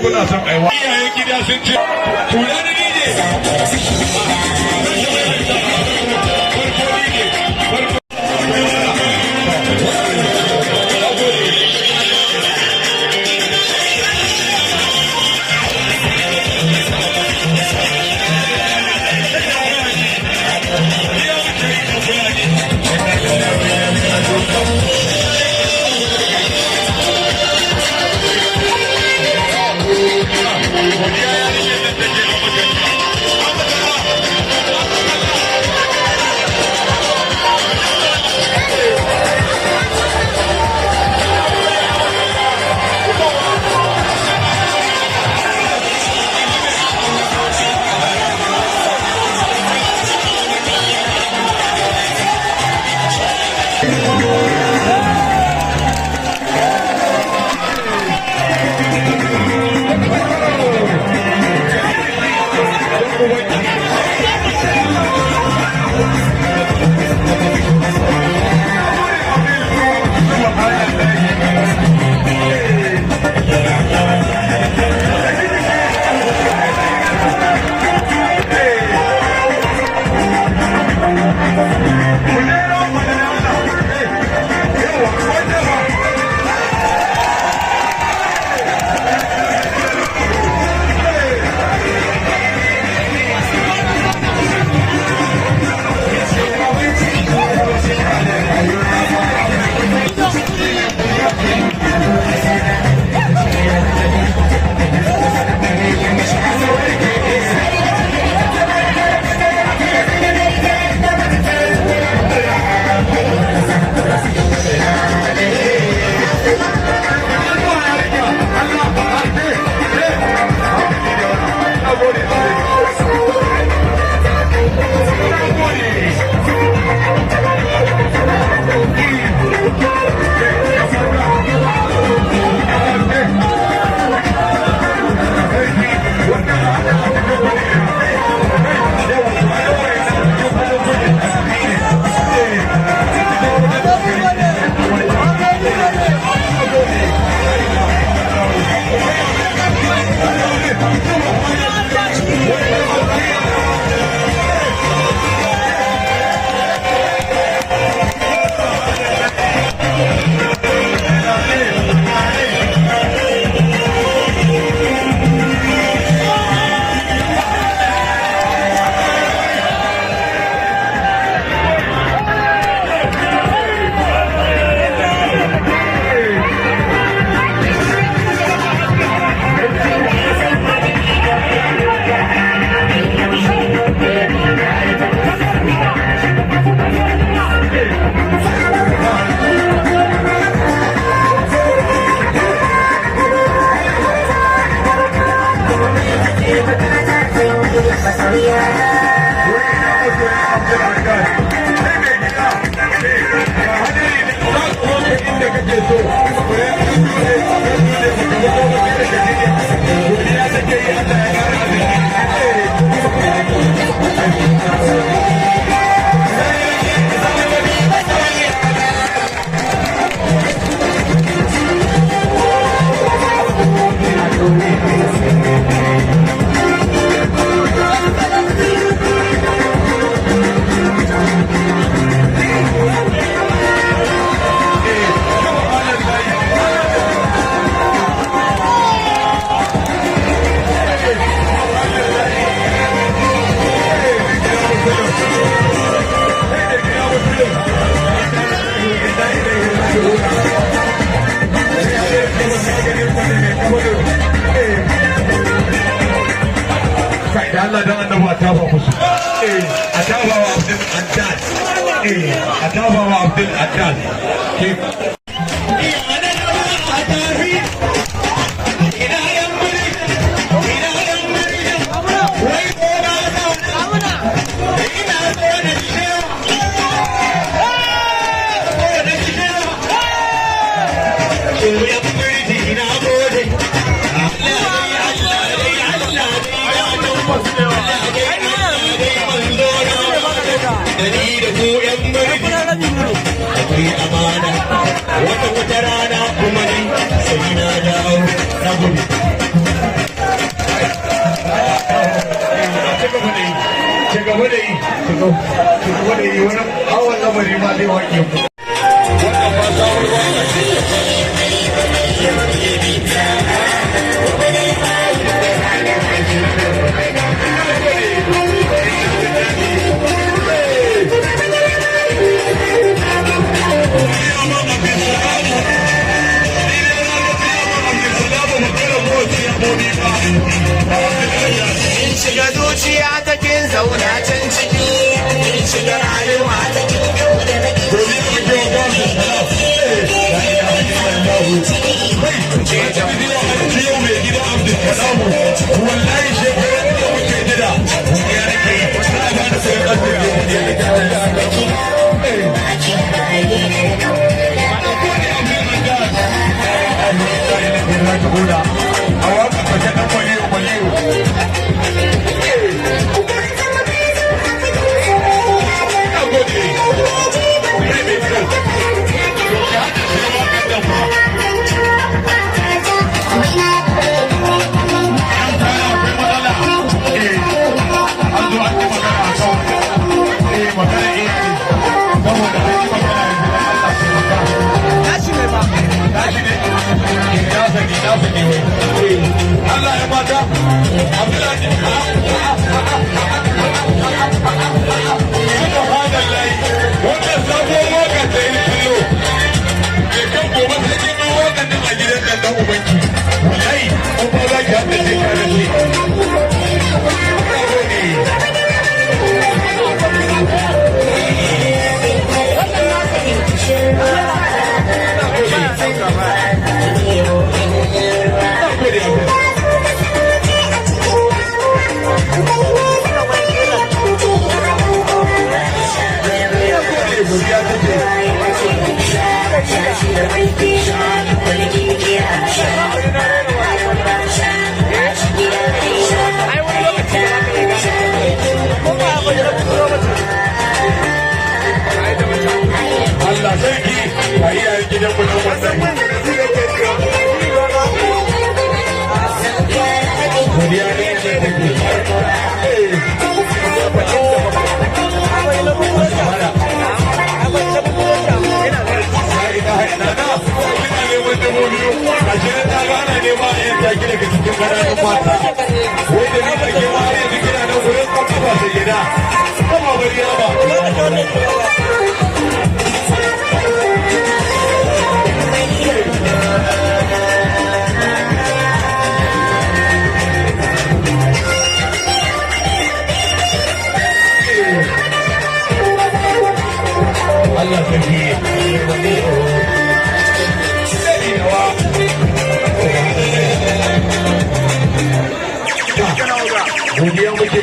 kuna son aiwa iyayen gida sun ce tura da Allah dan annabi a tafa musu a tafa wa Abdul Addad a tafa wa Abdul Addad wata rana kuma ne sai na dawo na gudu gaba da yi su gaba da yi wani awon lamari ma zai wake ku wannan ba sabon waka ce shiga zuciya ta kin zauna can ciki kin shiga rayuwa ta kin kauda na wallahi shekarar da muke jira ya rike na gane sai a waka fashe ɗan kwaliyo Allah ya mata Abdullahi subhanallahi wannan sabuwar waka ta yi kallo ke kan gobe ta kin yi wakan nan a gidan nan dan ubanki wallahi ko ba za ki hada shi ka rashi Allah sarki a iyayen gidan mu nan wannan godiya ne da take Allah sarki godiya muke